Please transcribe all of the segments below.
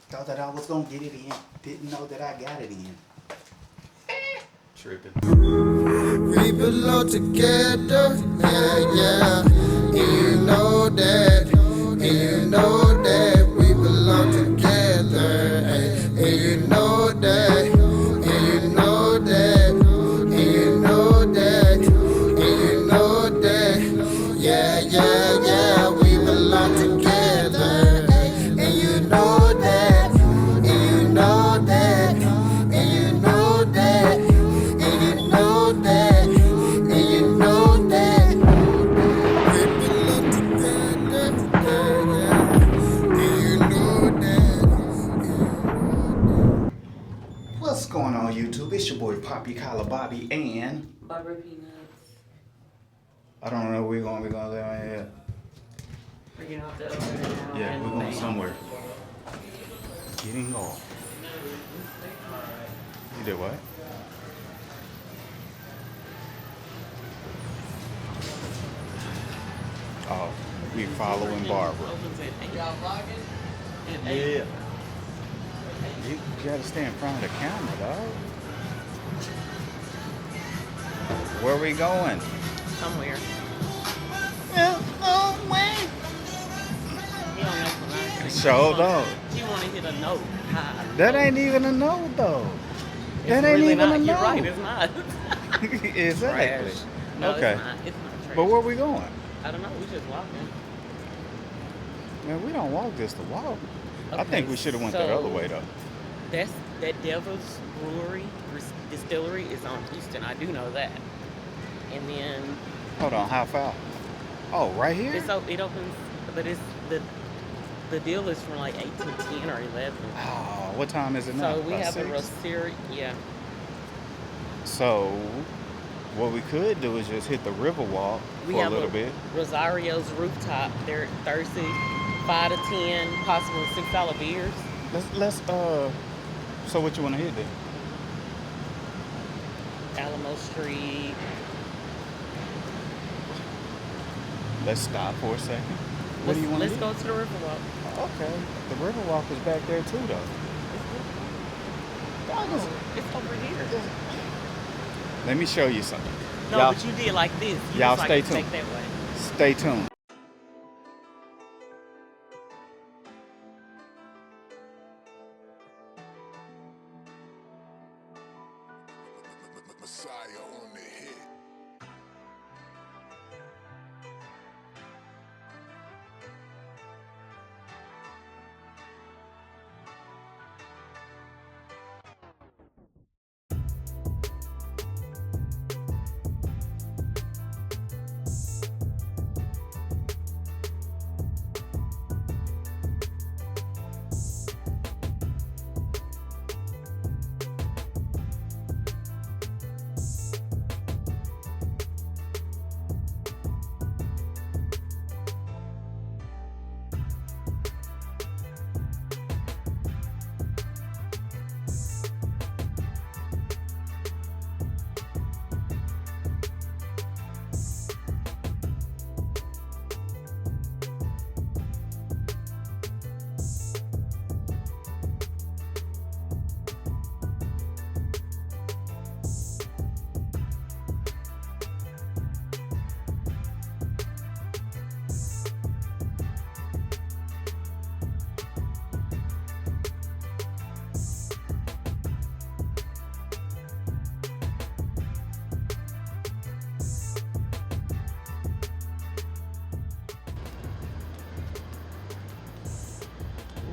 Thought that I was gonna get it in. Didn't know that I got it in. Tripping. We belong together, yeah, yeah. And you know that, and you know that we belong together, and you know that, and you know that, and you know that, and you know that, yeah, yeah, yeah. We belong together, and you know that, and you know that, and you know that. And you know that, and you know that we belong together, yeah, and you know that. What's going on, YouTube? It's your boy Poppy Collar Bobby and Barbara Peanuts. I don't know where we're going there. We're getting off the elevator now. Yeah, we're going somewhere. Getting off. You did what? Oh, we following Barbara. Y'all vlogging? Yeah. You gotta stay in front of the camera, dog. Where we going? Somewhere. Well, oh, man. He don't know for nothing. Sure don't. He want to hit a note. High. That ain't even a note, though. It's That ain't really even not. a note. You're right, it's not. Exactly. Trash. No, Okay. it's not. It's not trash. But where we going? I don't know. We just walking. Man, we don't walk this to walk. I Okay, think we should have went the so- other way, though. That Devil's Brewery Distillery is on Houston. I do know that. And then Hold on, how far? Oh, right here? it opens, but it's the deal is from like 8 to 10 or 11. Oh, what time is it now? So we About have a 6? roastery, yeah. So, what we could do is just hit the river walk We for a have little bit. Rosario's rooftop. They're Thursday, 5 to 10, possible $6 beers. Let's so what you want to hit then? Alamo Street. Let's stop for a second. What do you want to Let's do? go to the Riverwalk. Okay, the river walk is back there too, though. It's over here. Let me show you something. No, Y'all- but you did like this. You y'all just stay like to tuned. take that way. Stay tuned. Messiah on the hit.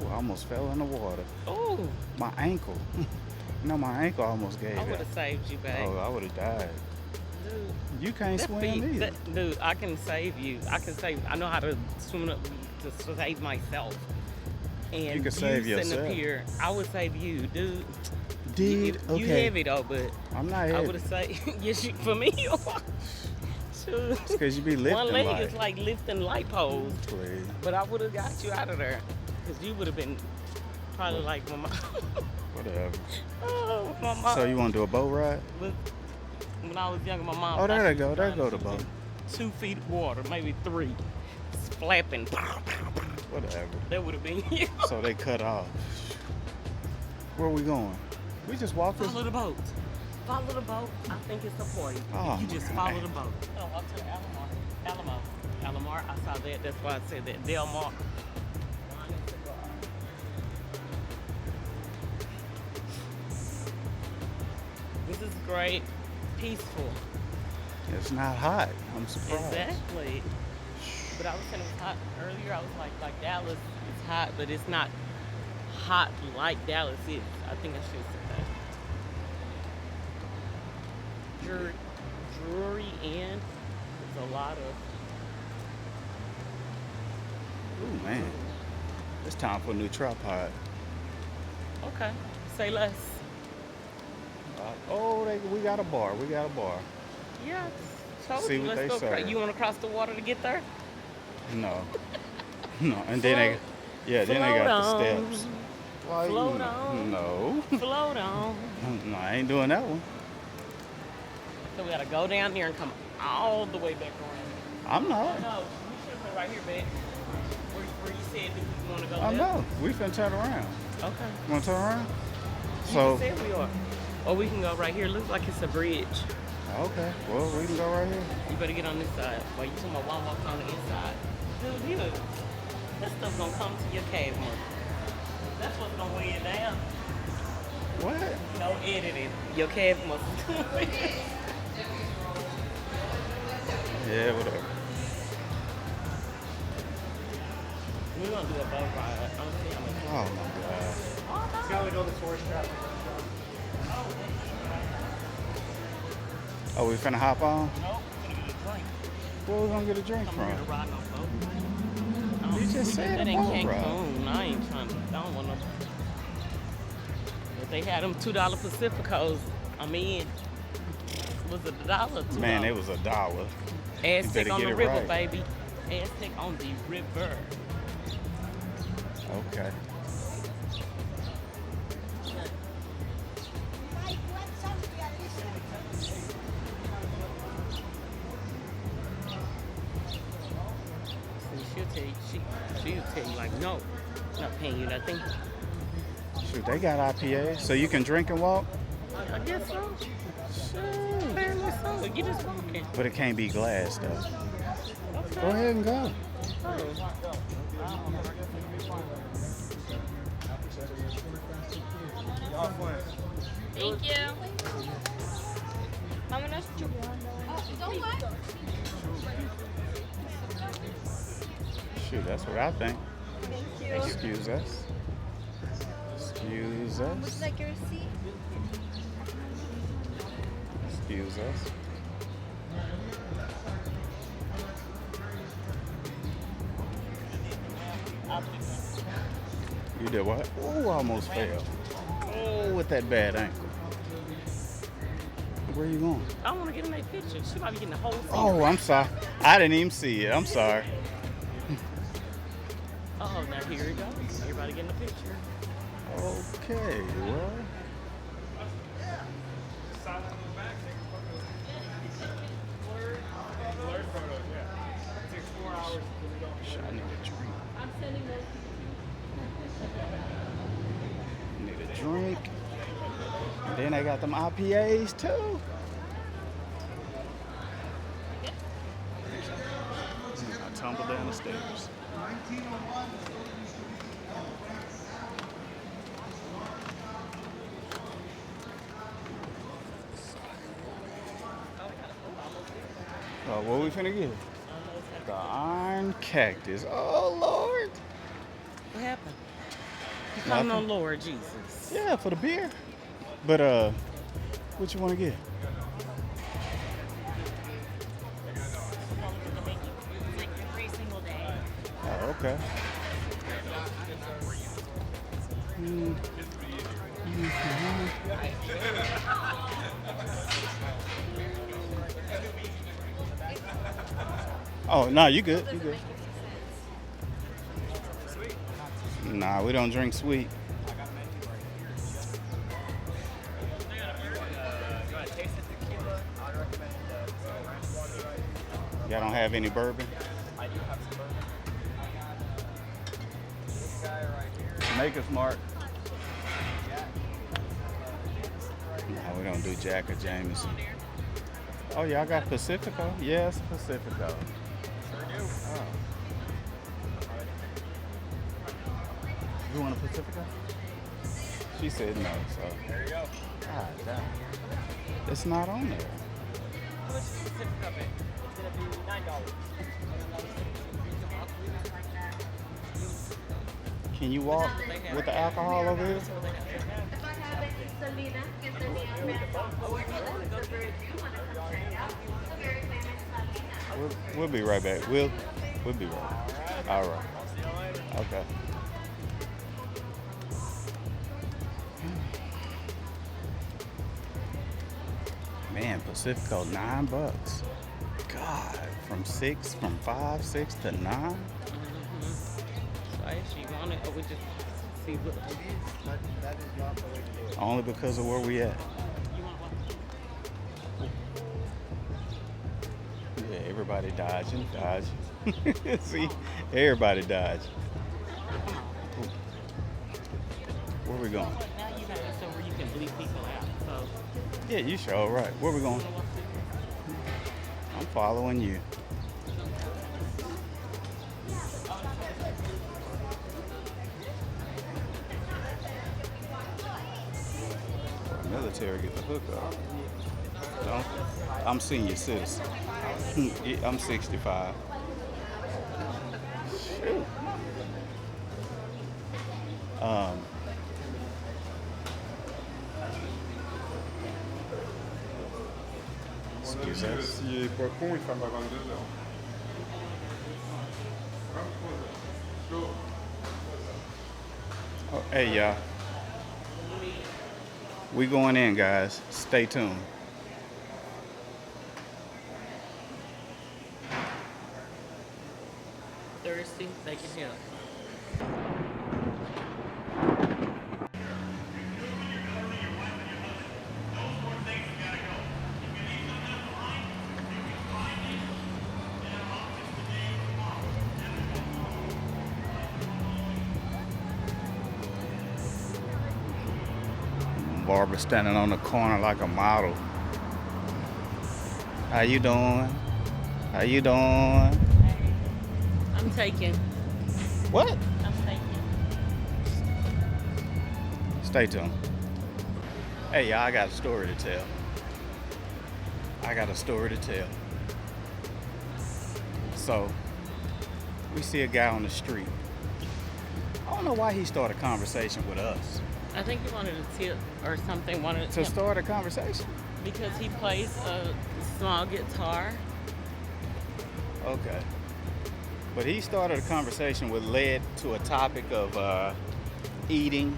Ooh, I almost fell in the water. Oh, My ankle. No, my ankle almost gave I would out. have saved you, babe. Oh, I would have died. Dude, You can't that swim feet, either. dude, I can save you. I know how to swim up to save myself. And You can save sitting yourself. up here, I would save you, dude. Dude, You okay. heavy though, but I'm not I heavy. would have saved. Yes, for me. Shoot. It's because you be lifting One leg like. is like lifting light poles. Please. But I would have got you out of there. Because you would have been probably like my mom. Whatever. Oh, my mom. So you want to do a boat ride? When I was younger, my mom. Oh, there thought they she go. was There trying go to the boat. 2 feet of water, maybe 3. Flapping. Whatever. That would have been you. So they cut off. Where are we going? We just walk this. Follow the boat. Follow the boat. I think it's a point. Oh, You just my follow God. the boat. Oh, walk to the Alamo. Alamo. I saw that. That's why I said that. Del Mar. This is great. Peaceful. It's not hot. I'm surprised. Exactly. But I was saying it was hot earlier. I was like Dallas is hot, but it's not hot like Dallas is. I think I should say that. Drury End is a lot of. Ooh, man. It's time for a new tripod. Okay. Say less. We got a bar. We got a bar. Yeah. Told See you. what Let's they go. serve. You want to cross the water to get there? No. No. And then then they got the Float steps. Why Float you- on. No. Float on. No, I ain't doing that one. So we gotta go down there and come all the way back around. I'm not. No, we should have been right here, babe. Where you said that you want to go I left? know. We finna turn around. Okay. You wanna turn around? You So, just said we are. Or we can go right here. Looks like it's a bridge. okay. Well, we can go right here. You better get on this side. While you talking about one walking on the inside. Dude, you. That stuff's gonna come to your cave one. That's what's gonna weigh it down. What? No editing. Your calf muscles. Yeah, whatever. We're gonna do a boat ride. I'm gonna see how much. Oh my God. Let's go with all the tourist traffic. Oh, we finna hop on? Nope, we're gonna get a drink. Where we gonna get a drink I'm from? gonna ride no boat. You just said that a ain't boat ride. Cancun. I ain't trying to. I don't want no. If they had them $2 Pacificos, I'm in. Was it $1? $2? Man, it was $1. Aztec better on get the it river, right. baby. Aztec on the river. Okay. See, she'll tell you. She'll tell you like, no, not paying you nothing. Shoot, they got IPA, so you can drink and walk, I guess so. Sure. Apparently so. You just walking. but it can't be glass though. Okay. Go ahead and go. Thank you. Vámonos. Don't what? Shoot, that's what I think. Thank you. Excuse us. Excuse Would us. you like your receipt? Excuse us. You did what? Oh, almost fell. Oh, with that bad ankle. Where you going? I want to get in that picture. She might be getting the whole thing. Oh, I'm sorry. I didn't even see it. I'm sorry. Oh, now here it goes. Everybody getting the picture. Okay, well. Shit, I need a drink. I'm sending those. Need a drink. And then they got them IPAs too. I tumble down the stairs. What we finna get? The iron cactus. Oh Lord. What happened? You calling Nothing. on Lord Jesus? Yeah, for the beer. But what you wanna get? Every single day. Oh, okay. Oh, no, you good. You good. Nah, we don't drink sweet. Y'all don't have any bourbon? I do have some bourbon. This guy right here. Make us, Mark. Jack. We don't do Jack or Jameson. Oh yeah, I got Pacifico. Yes, Pacifico. Oh. You want a Pacifico? She said no, so. There you go. God damn. It's not on there. How much is the Pacific Cup? It's gonna be $9. Can you walk with the alcohol over here? We'll be right back. We'll be right back. All right. I'll see you later. Okay. Man, Pacifico, $9. God, from 5, 6 to 9. So I actually want it, or we just see what it is. That is not the way to do it. Only because of where we at. You want one? Yeah, everybody dodging. See, everybody dodging. Where we going? Now you have it so where you can bleep people out. So Yeah, you sure right. Where we going? I'm following you. Military get the hook up. No, I'm senior citizen. Yeah, I'm 65. Shoot. Excuse us. S'il est pas con, il ferme avant 2 heures. Oh, hey, y'all. We going in, guys. Stay tuned. thirsty, they can help. Barbara standing on the corner like a model. How you doing? How you doing? I'm taking. What? I'm taking. Stay tuned. Hey, y'all, I got a story to tell. So, we see a guy on the street. I don't know why he started a conversation with us. I think he wanted a tip or something. Wanted To start a conversation? because he plays a small guitar. Okay. But he started a conversation which led to a topic of eating.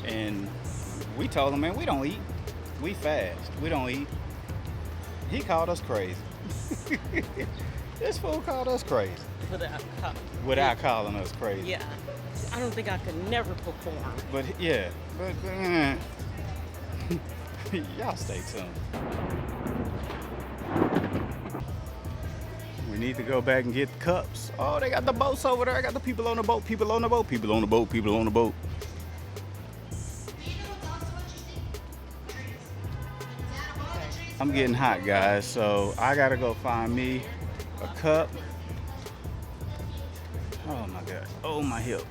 And we told him, man, we don't eat. We fast. We don't eat. He called us crazy. This fool called us crazy. Without calling us crazy. Yeah. I don't think I could never perform. But yeah, but y'all stay tuned. We need to go back and get cups. Oh, they got the boats over there. I got the people on the boat, people on the boat, people on the boat, people on the boat. I'm getting hot, guys, so I gotta go find me a cup. Oh my God. Oh, my hip.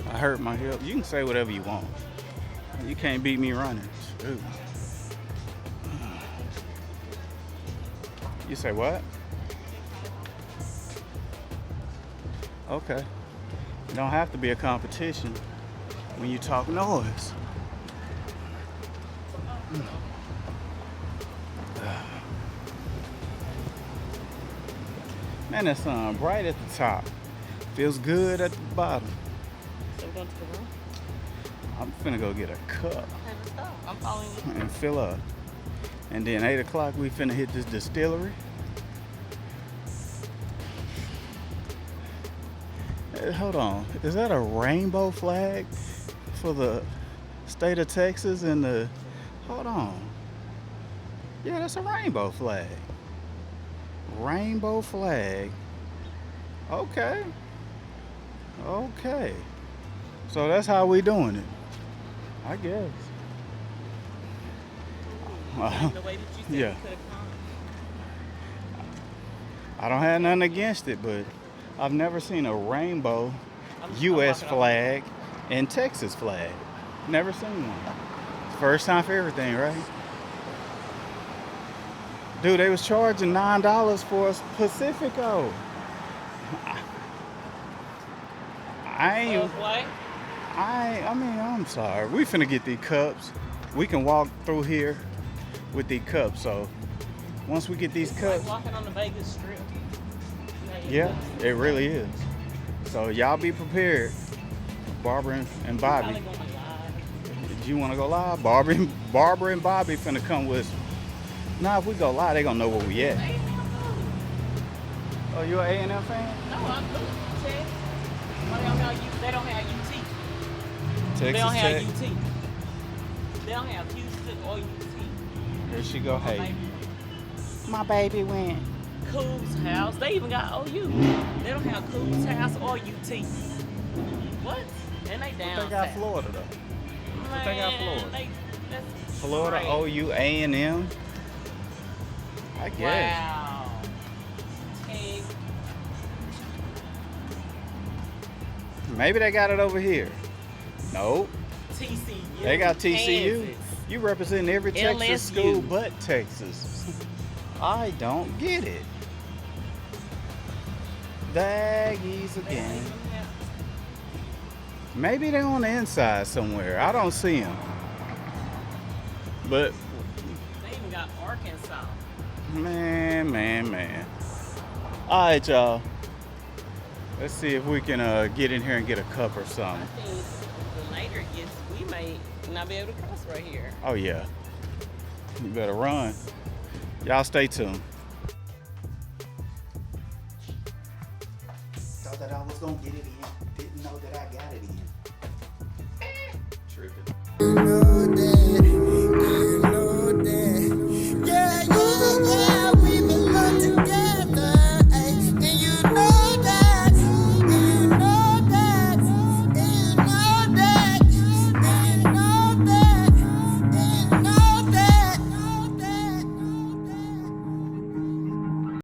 I hurt my hip. You can say whatever you want. You can't beat me running. Shoot. You say what? Okay. It don't have to be a competition when you talk noise. Man, that sun bright at the top. Feels good at the bottom. So we're going to the room. I'm finna go get a cup Okay, let's go. I'm following you. and fill up. And then 8 o'clock we finna hit this distillery. Hey, hold on, is that a rainbow flag for the state of Texas and the, hold on. Yeah, that's a rainbow flag. Rainbow flag. Okay. Okay. So that's how we doing it, I guess. The way that you said Yeah. you could have come. I don't have nothing against it, but I've never seen a rainbow I'm U.S. walking off. flag and Texas flag. Never seen one. First time for everything, right? Dude, they was charging $9 for a Pacifico. I ain't. What? I mean, I'm sorry. We finna get these cups. We can walk through here with these cups. So once we get these It's cups, like walking on the Vegas Strip. yeah, it really is. So y'all be prepared, Barbara and Bobby. Probably going live. Do you want to go live? Barbara and Bobby finna come with us. Now if we go live, they gonna know where we at. Oh, you an A&M fan? No, I'm good. Chad. Why they don't have UT? They don't have UT. They Texas don't have Tech. UT. They don't have Houston or UT. Here she go. My Hey, baby. my baby went. Coos House. They even got OU. They don't have Coos House or UT. What? And they down They got south. Florida though. Man, they got Florida. That's Florida, crazy. OU, A&M. I guess. Wow. Hey, Maybe they got it over here. Nope. TCU. They got TCU. Kansas. You represent every Texas LSU. school but Texas. I don't get it. The Aggies again. Maybe they're on the inside somewhere. I don't see them. But They even got Arkansas. man. All right, y'all. Let's see if we can get in here and get a cup or I something. think the later it gets, we may not be able to cross right here. Oh yeah. You better run. Y'all stay tuned. Thought that I was gonna get it in. Didn't know that I got it in. Tripping. You know